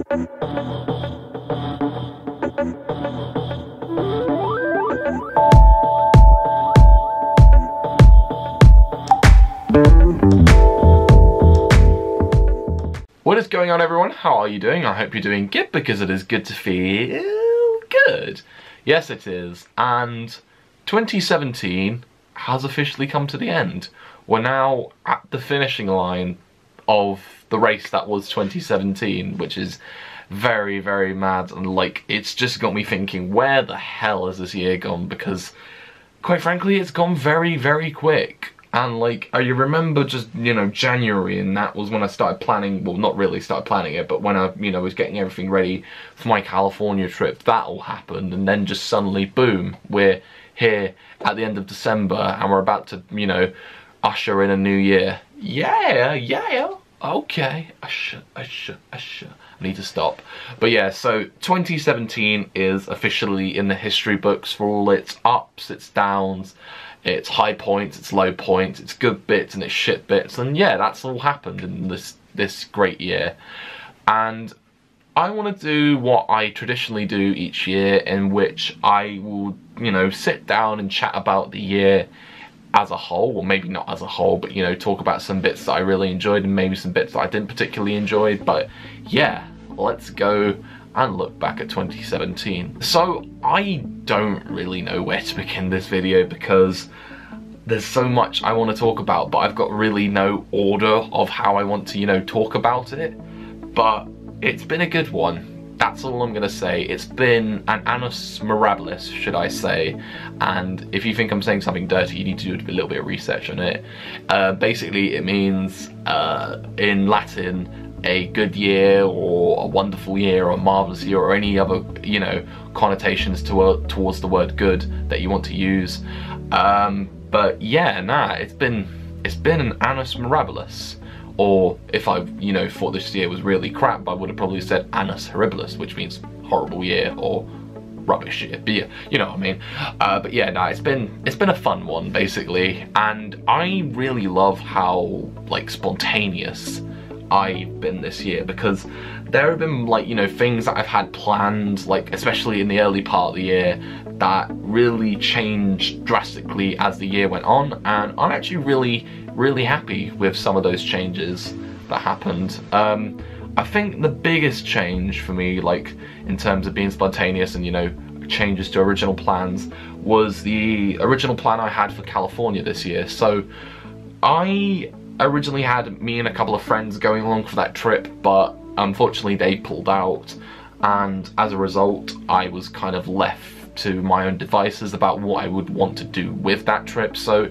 What is going on, everyone? How are you doing? I hope you're doing good, because it is good to feel good. Yes, it is. And 2017 has officially come to the end. We're now at the finishing line of the race that was 2017, which is very, very mad. And like, it's just got me thinking, where the hell has this year gone? Because quite frankly, it's gone very, very quick. And like, I remember just, you know, January, and that was when I started planning, well, not really started planning it, but when I, you know, was getting everything ready for my California trip, that all happened, and then just suddenly, boom, we're here at the end of December, and we're about to, you know, usher in a new year. Yeah, okay, I need to stop. But yeah, so 2017 is officially in the history books for all its ups, its downs, its high points, its low points, its good bits and its shit bits, and yeah, that's all happened in this great year. And I want to do what I traditionally do each year, in which I will, you know, sit down and chat about the year as a whole, or maybe not as a whole, but, you know, talk about some bits that I really enjoyed and maybe some bits that I didn't particularly enjoy. But yeah, let's go and look back at 2017. So I don't really know where to begin this video, because there's so much I want to talk about, but I've got really no order of how I want to, you know, talk about it. But it's been a good one. That's all I'm gonna say. It's been an annus mirabilis, should I say. And if you think I'm saying something dirty, you need to do a little bit of research on it. Basically, it means, in Latin, a good year, or a wonderful year, or a marvelous year, or any other, you know, connotations towards the word good that you want to use. But yeah, nah, it's been an annus mirabilis. Or if I, you know, thought this year was really crap, I would have probably said annus horribilis, which means horrible year or rubbish year. But yeah, you know what I mean. But yeah, nah, it's been a fun one, basically. And I really love how, like, spontaneous I've been this year, because there have been, like, you know, things that I've had planned, like especially in the early part of the year, that really changed drastically as the year went on, and I'm actually really happy with some of those changes that happened. I think the biggest change for me, like in terms of being spontaneous and, you know, changes to original plans, was the original plan I had for California this year. So I originally had me and a couple of friends going along for that trip, but unfortunately they pulled out, and as a result I was kind of left to my own devices about what I would want to do with that trip. So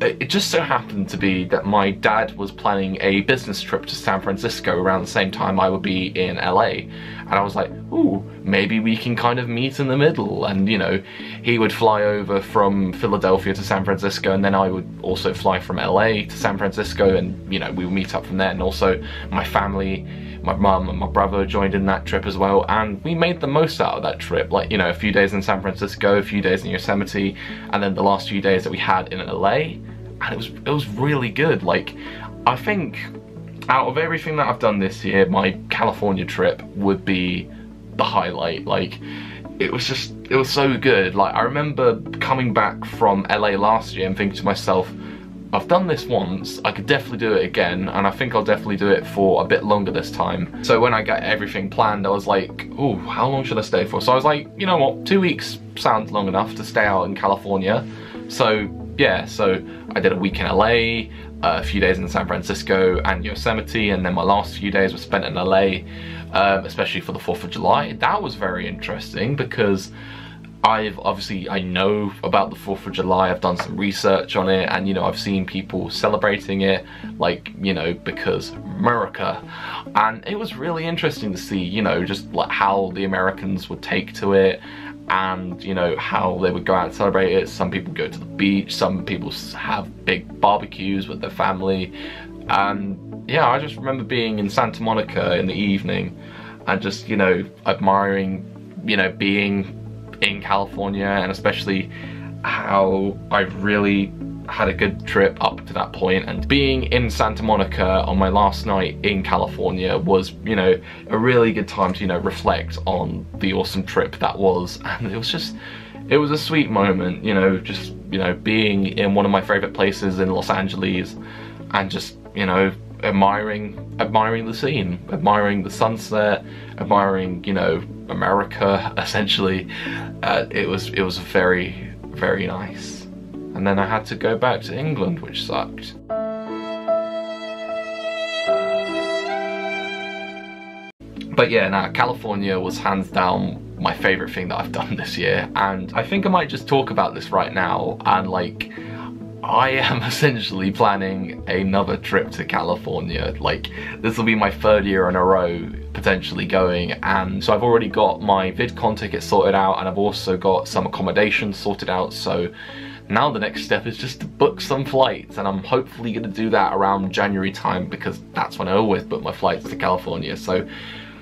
it just so happened to be that my dad was planning a business trip to San Francisco around the same time I would be in LA, and I was like, ooh, maybe we can kind of meet in the middle. And, you know, he would fly over from Philadelphia to San Francisco, and then I would also fly from LA to San Francisco, and, you know, we would meet up from there. And also my family, my mum and my brother joined in that trip as well, and we made the most out of that trip. Like, you know, a few days in San Francisco, a few days in Yosemite, and then the last few days that we had in LA, and it was really good. Like, I think out of everything that I've done this year, my California trip would be the highlight. Like, it was so good. Like, I remember coming back from LA last year and thinking to myself, I've done this once, I could definitely do it again, and I think I'll definitely do it for a bit longer this time. So when I got everything planned, I was like, ooh, how long should I stay for? So I was like, you know what, 2 weeks sounds long enough to stay out in California. So yeah, so I did a week in LA, a few days in San Francisco and Yosemite, and then my last few days were spent in LA, especially for the 4th of July. That was very interesting, because I know about the 4th of July, I've done some research on it, and, you know, I've seen people celebrating it, like, you know, because America. And it was really interesting to see, you know, just like how the Americans would take to it, and, you know, how they would go out and celebrate it. Some people go to the beach, some people have big barbecues with their family. And yeah, I just remember being in Santa Monica in the evening and just, you know, admiring, you know, being in California, and especially how I really had a good trip up to that point, and being in Santa Monica on my last night in California was, you know, a really good time to, you know, reflect on the awesome trip that was. And it was a sweet moment, you know, just, you know, being in one of my favorite places in Los Angeles and just, you know, admiring the scene, admiring the sunset, admiring, you know, America, essentially. It was very, very nice. And then I had to go back to England, which sucked. But yeah, now California was hands down my favorite thing that I've done this year, and I think I might just talk about this right now. And like, I am essentially planning another trip to California. Like, this will be my 3rd year in a row potentially going, and so I've already got my VidCon ticket sorted out, and I've also got some accommodation sorted out. So now the next step is just to book some flights, and I'm hopefully going to do that around January time, because that's when I always book my flights to California. So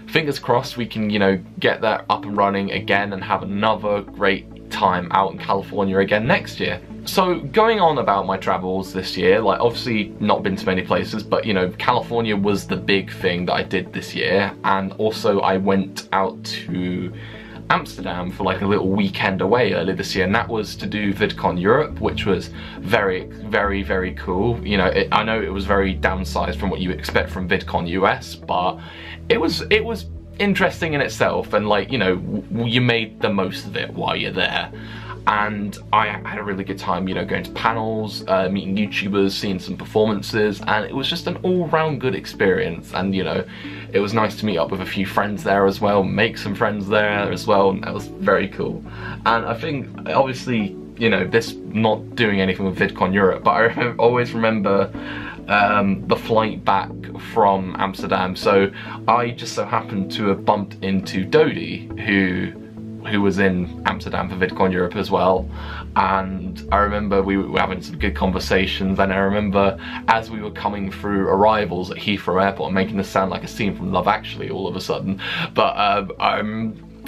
fingers crossed we can, you know, get that up and running again and have another great time out in California again next year. So going on about my travels this year, like, obviously not been to many places, but, you know, California was the big thing that I did this year. And also I went out to Amsterdam for like a little weekend away earlier this year, and that was to do VidCon Europe, which was very, very, very cool. You know, I know it was very downsized from what you expect from VidCon US, but it was interesting in itself, and like, you know, you made the most of it while you're there. And I had a really good time, you know, going to panels, meeting YouTubers, seeing some performances, and it was just an all-round good experience. And, you know, it was nice to meet up with a few friends there as well, make some friends there as well, and that was very cool. And I think, obviously, you know, this not doing anything with VidCon Europe, but I always remember the flight back from Amsterdam. So I just so happened to have bumped into Dodie, who was in Amsterdam for VidCon Europe as well, and I remember we were having some good conversations. And I remember as we were coming through arrivals at Heathrow Airport, making this sound like a scene from Love Actually all of a sudden, but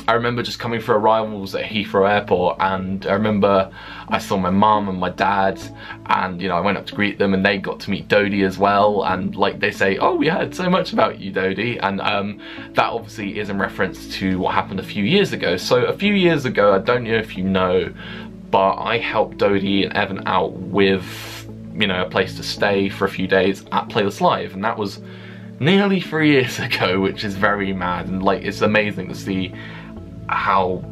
I remember just coming through arrivals at Heathrow Airport, and I remember I saw my mum and my dad, and, you know, I went up to greet them, and they got to meet Dodie as well. And like, they say, oh, we heard so much about you, Dodie, and that obviously is in reference to what happened a few years ago. So a few years ago, I don't know if you know, but I helped Dodie and Evan out with, you know, a place to stay for a few days at Playlist Live, and that was nearly 3 years ago, which is very mad. And like, it's amazing to see how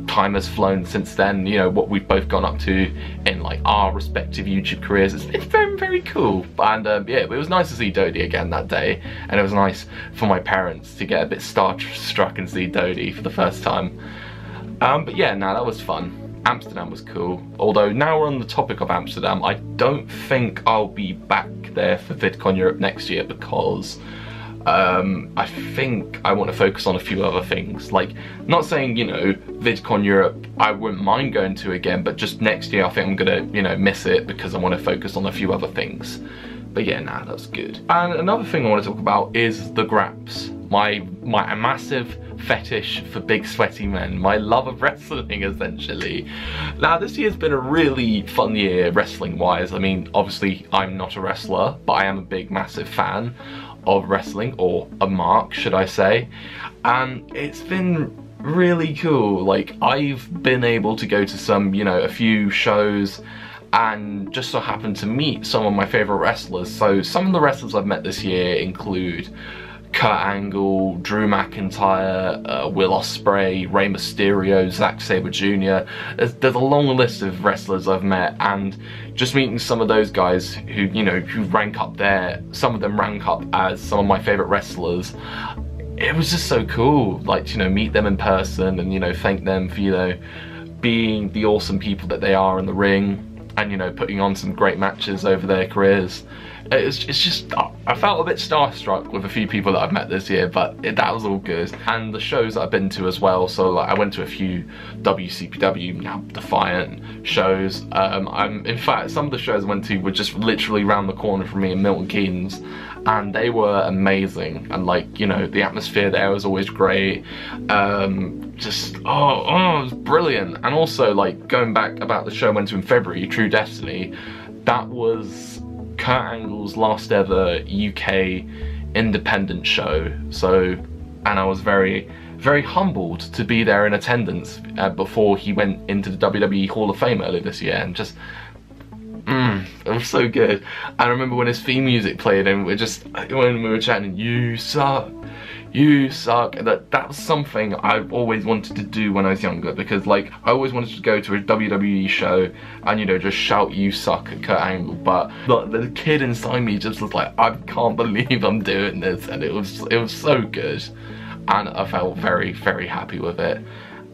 time has flown since then, you know, what we've both gone up to in like our respective YouTube careers. It's very, very cool. And yeah, it was nice to see Dodie again that day, and it was nice for my parents to get a bit starstruck and see Dodie for the first time. But yeah, no, that was fun. Amsterdam was cool. Although now we're on the topic of Amsterdam, I don't think I'll be back there for VidCon Europe next year, because I think I want to focus on a few other things. Like, not saying, you know, VidCon Europe I wouldn't mind going to again, but just next year I think I'm gonna, you know, miss it because I want to focus on a few other things. But yeah, nah, that's good. And another thing I want to talk about is the graps. My massive fetish for big sweaty men, my love of wrestling, essentially. Now, this year's been a really fun year wrestling wise. I mean, obviously I'm not a wrestler, but I am a big massive fan of wrestling, or a mark should I say, and it's been really cool. Like, I've been able to go to some, you know, a few shows, and just so happened to meet some of my favourite wrestlers. So some of the wrestlers I've met this year include Kurt Angle, Drew McIntyre, Will Ospreay, Rey Mysterio, Zack Sabre Jr. There's a long list of wrestlers I've met, and just meeting some of those guys who, you know, who rank up there, some of them rank up as some of my favourite wrestlers. It was just so cool, like, you know, meet them in person and, you know, thank them for, you know, being the awesome people that they are in the ring, and, you know, putting on some great matches over their careers. It's just, I felt a bit starstruck with a few people that I've met this year, but that was all good. And the shows that I've been to as well, so like, I went to a few WCPW, now Defiant shows. In fact, some of the shows I went to were just literally around the corner from me in Milton Keynes, and they were amazing. And like, you know, the atmosphere there was always great. Just, it was brilliant. And also, like, going back about the show I went to in February, True Destiny, that was Kurt Angle's last ever UK independent show. So, and I was very, very humbled to be there in attendance before he went into the WWE Hall of Fame earlier this year, and just, it was so good. I remember when his theme music played and when we were chatting, you suck, that was something I've always wanted to do when I was younger, because like I always wanted to go to a WWE show and, you know, just shout you suck at Kurt Angle, but the kid inside me just was like, I can't believe I'm doing this, and it was so good, and I felt very, very happy with it.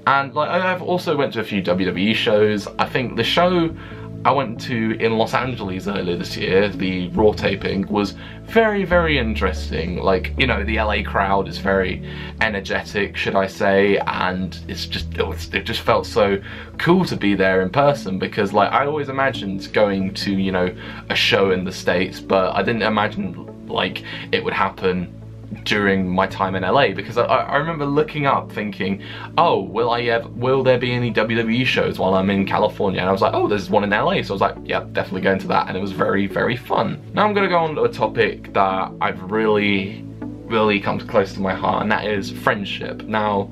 And like I've also went to a few WWE shows. I think the show I went to in Los Angeles earlier this year, the Raw taping, was very, very interesting. Like, you know, the LA crowd is very energetic, should I say, and it's just, it just felt so cool to be there in person, because like I always imagined going to, you know, a show in the States, but I didn't imagine like it would happen during my time in LA, because I remember looking up thinking, oh, will there be any WWE shows while I'm in California? And I was like, oh, there's one in LA, so I was like, yeah, definitely going to that, and it was very, very fun. Now I'm gonna go on to a topic that I've really, really come close to my heart, and that is friendship. Now,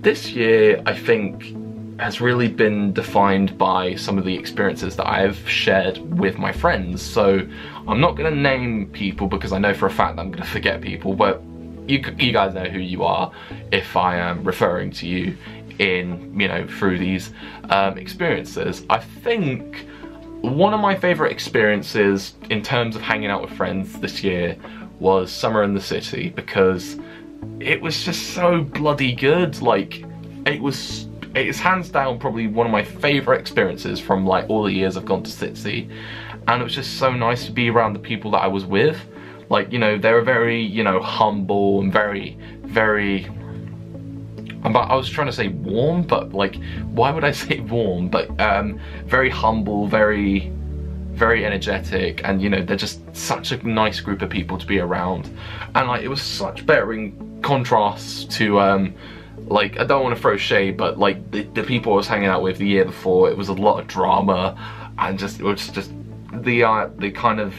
this year, I think, has really been defined by some of the experiences that I've shared with my friends. So I'm not gonna name people because I know for a fact that I'm gonna forget people, but you guys know who you are if I am referring to you in, you know, through these experiences. I think one of my favorite experiences in terms of hanging out with friends this year was Summer in the City, because it was just so bloody good. Like, it's hands down probably one of my favourite experiences from like all the years I've gone to Sitsi, and it was just so nice to be around the people that I was with. Like, you know, they were very, you know, humble and very, very, I was trying to say warm, but like, why would I say warm? But very humble, very, very energetic, and you know, they're just such a nice group of people to be around. And like, it was such better in contrast to like, I don't want to throw shade, but like the people I was hanging out with the year before, it was a lot of drama, and just, it was just the kind of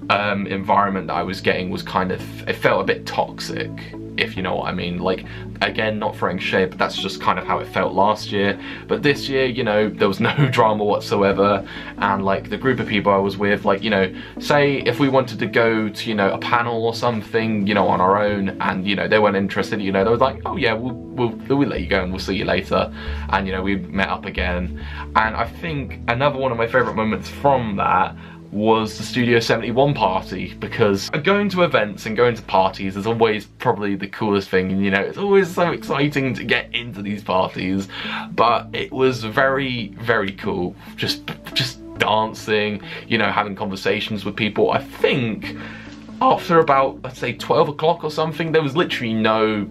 environment that I was getting was kind of, it felt a bit toxic, if you know what I mean. Like, again, not throwing shade, but that's just kind of how it felt last year. But this year, you know, there was no drama whatsoever, and like the group of people I was with, like, you know, say if we wanted to go to, you know, a panel or something, you know, on our own, and you know, they weren't interested, you know, they was like, oh yeah, we'll let you go and we'll see you later, and you know, we met up again. And I think another one of my favorite moments from that was the Studio 71 party, because going to events and going to parties is always probably the coolest thing, and you know, it's always so exciting to get into these parties, but it was very, very cool, just dancing, you know, having conversations with people. I think after about, let's say 12 o'clock or something, there was literally no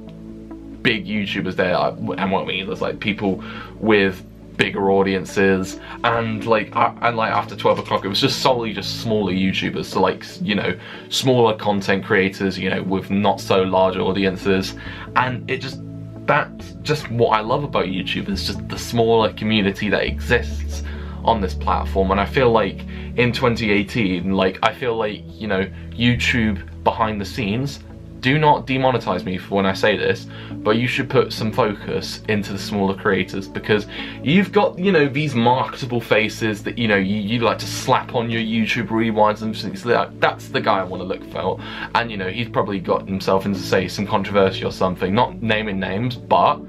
big YouTubers there, and what I mean, there's like people with bigger audiences, and like after 12 o'clock it was just solely just smaller YouTubers, so like, you know, smaller content creators, you know, with not so large audiences. And it just, that's just what I love about YouTube, is just the smaller community that exists on this platform. And I feel like in 2018, like, I feel like, you know, YouTube behind the scenes, do not demonetize me for when I say this, but you should put some focus into the smaller creators, because you've got, you know, these marketable faces that, you know, you like to slap on your YouTube rewinds and things like that. That's the guy I want to look for. And you know, he's probably got himself into, say, some controversy or something, not naming names, but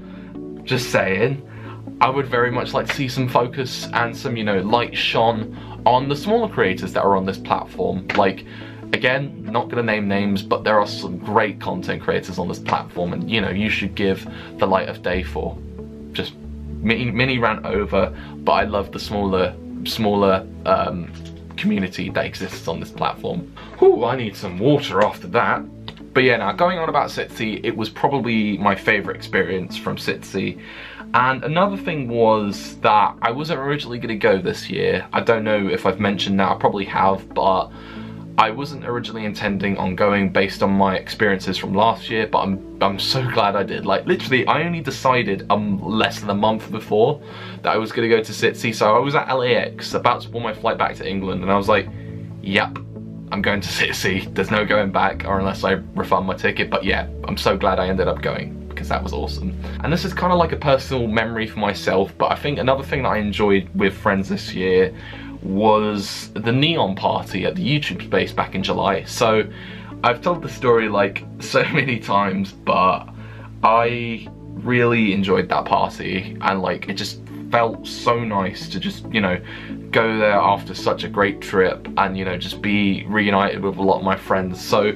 just saying, I would very much like to see some focus and some, you know, light shone on the smaller creators that are on this platform. Like, again, not gonna name names, but there are some great content creators on this platform, and you know, you should give the light of day for. Just mini rant over, but I love the smaller community that exists on this platform. Whew, I need some water after that. But yeah, now going on about Sitsi, it was probably my favourite experience from Sitsi. And another thing was that I wasn't originally gonna go this year. I don't know if I've mentioned that, I probably have, but I wasn't originally intending on going based on my experiences from last year, but I'm so glad I did. Like, literally, I only decided less than a month before that I was gonna go to Sitsi. So I was at LAX, about to board my flight back to England, and I was like, yep, I'm going to Sitsi. There's no going back, or unless I refund my ticket. But yeah, I'm so glad I ended up going, because that was awesome. And this is kind of like a personal memory for myself, but I think another thing that I enjoyed with friends this year was the neon party at the YouTube space back in July. So I've told the story like so many times, but I really enjoyed that party, and like it just felt so nice to just, you know, go there after such a great trip and, you know, just be reunited with a lot of my friends. So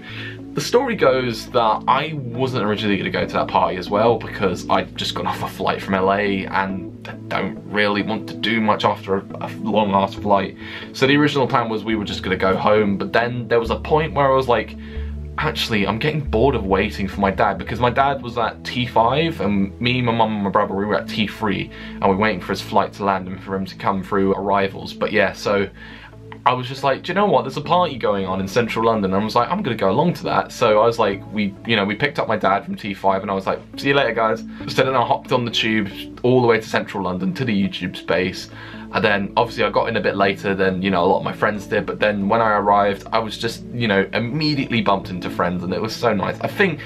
the story goes that I wasn't originally going to go to that party as well, because I'd just got off a flight from LA and I don't really want to do much after a long ass flight. So the original plan was we were just going to go home, but then there was a point where I was like, actually, I'm getting bored of waiting for my dad, because my dad was at T5 and me, my mum and my brother, we were at T3 and we were waiting for his flight to land and for him to come through arrivals. But yeah, so I was just like, do you know what, there's a party going on in central London, and I was like, I'm gonna go along to that. So I was like, we picked up my dad from T5 and I was like, see you later guys. So then I hopped on the tube all the way to central London to the YouTube space. And then obviously I got in a bit later than, you know, a lot of my friends did, but then when I arrived, I was just, you know, immediately bumped into friends, and it was so nice. I think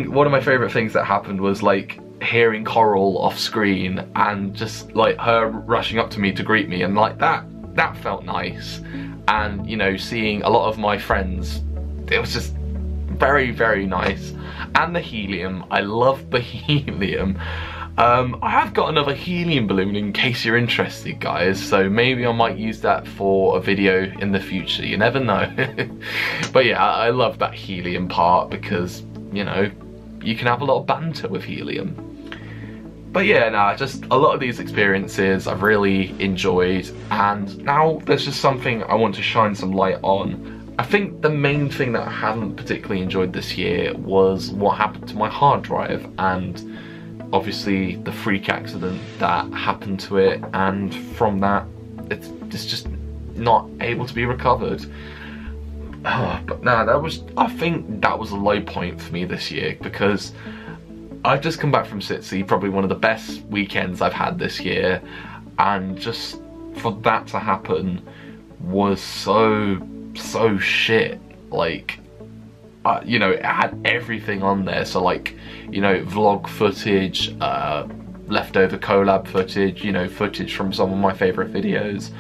one of my favorite things that happened was like hearing Coral off screen and just like her rushing up to me to greet me, and like that felt nice. And, you know, seeing a lot of my friends, it was just very, very nice. And the helium, I love the helium. I have got another helium balloon in case you're interested, guys, so maybe I might use that for a video in the future, you never know. But yeah, I love that helium part because, you know, you can have a lot of banter with helium. But yeah, nah, just a lot of these experiences I've really enjoyed, and now there's just something I want to shine some light on. I think the main thing that I haven't particularly enjoyed this year was what happened to my hard drive, and obviously the freak accident that happened to it, and from that it's just not able to be recovered. But nah, I think that was a low point for me this year, because I've just come back from Sitsi, probably one of the best weekends I've had this year, and just for that to happen was so shit. Like, you know, it had everything on there, so like, you know, vlog footage, leftover collab footage, you know, footage from some of my favourite videos,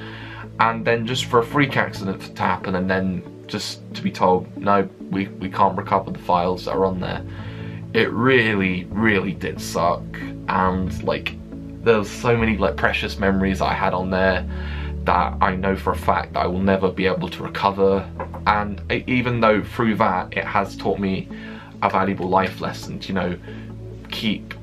and then just for a freak accident to happen and then just to be told, no, we can't recover the files that are on there. It really, really did suck, and like, there was so many like precious memories I had on there that I know for a fact that I will never be able to recover. And even though through that it has taught me a valuable life lesson, you know, keep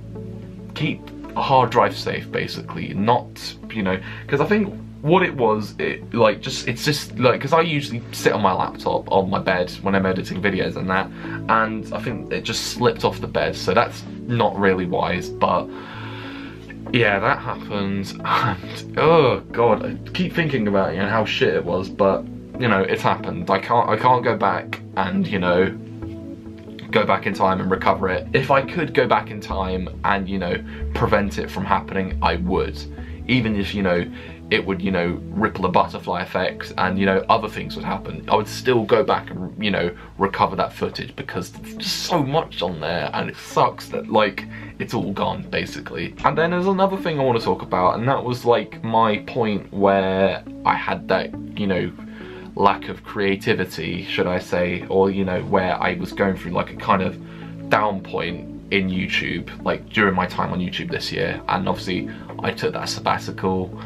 a hard drive safe, basically, not, you know, because I think what it was, it's just like, because I usually sit on my laptop on my bed when I'm editing videos and that, and I think it just slipped off the bed, so that's not really wise. But yeah, that happened, and oh god, I keep thinking about it and how shit it was, but you know, it's happened. I can't go back and, you know, go back in time and recover it. If I could go back in time and, you know, prevent it from happening, I would. Even if, you know, it would, you know, ripple a butterfly effect and, you know, other things would happen, I would still go back and, you know, recover that footage, because there's just so much on there and it sucks that, like, it's all gone, basically. And then there's another thing I want to talk about, and that was, like, my point where I had that, you know, lack of creativity, should I say, or, you know, where I was going through, like, a kind of down point in YouTube, like, during my time on YouTube this year. And obviously, I took that sabbatical,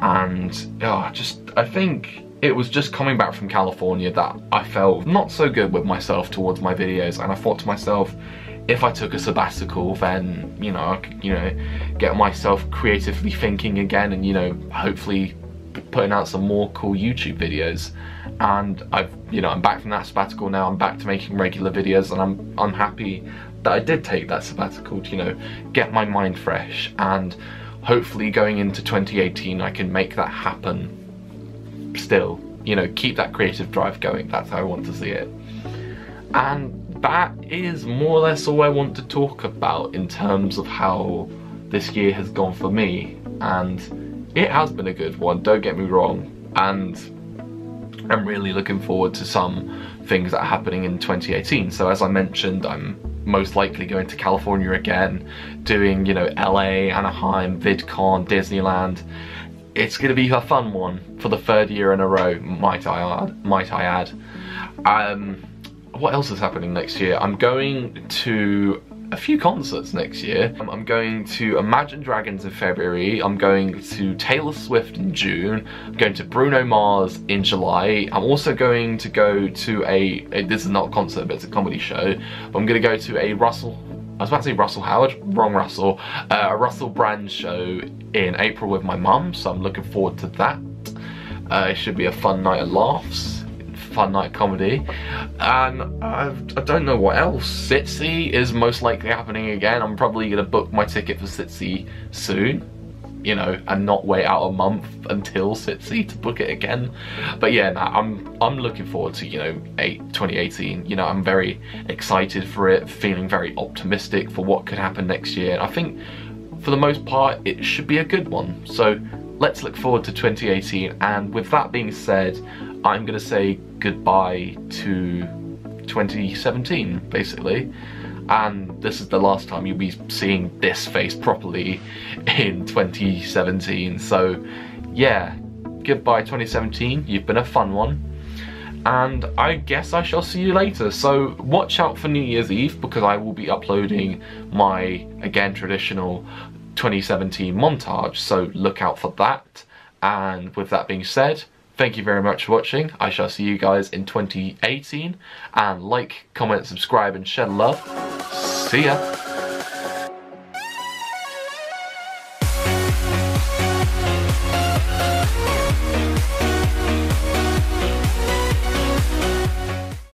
and I think it was just coming back from California that I felt not so good with myself towards my videos, and I thought to myself, if I took a sabbatical, then, you know, I could, you know, get myself creatively thinking again, and, you know, hopefully putting out some more cool YouTube videos. And I'm back from that sabbatical now. I'm back to making regular videos, and I'm happy that I did take that sabbatical to, you know, get my mind fresh, and hopefully going into 2018 I can make that happen still. you know, keep that creative drive going. That's how I want to see it. And that is more or less all I want to talk about in terms of how this year has gone for me. And it has been a good one, don't get me wrong. And I'm really looking forward to some things that are happening in 2018. So as I mentioned, I'm most likely going to California again, doing, you know, LA, Anaheim, VidCon, Disneyland. It's gonna be a fun one for the 3rd year in a row, might I add. What else is happening next year? I'm going to a few concerts next year. I'm going to Imagine Dragons in February, I'm going to Taylor Swift in June, I'm going to Bruno Mars in July, I'm also going to go to this is not a concert but it's a comedy show, but I'm going to go to a Russell Brand show in April with my mum, so I'm looking forward to that. It should be a fun night of laughs, fun night of comedy. And I don't know what else. Sitsi is most likely happening again. I'm probably gonna book my ticket for Sitsi soon, you know, and not wait out a month until Sitsi to book it again. But yeah, I'm looking forward to, you know, 2018. You know, I'm very excited for it, feeling very optimistic for what could happen next year. I think for the most part it should be a good one. So let's look forward to 2018. And with that being said, I'm gonna say goodbye to 2017, basically. And this is the last time you'll be seeing this face properly in 2017. So yeah, goodbye 2017, you've been a fun one. And I guess I shall see you later. So watch out for New Year's Eve, because I will be uploading my, again, traditional 2017 montage. So look out for that. And with that being said, thank you very much for watching. I shall see you guys in 2018. And like, comment, subscribe, and share love. See ya.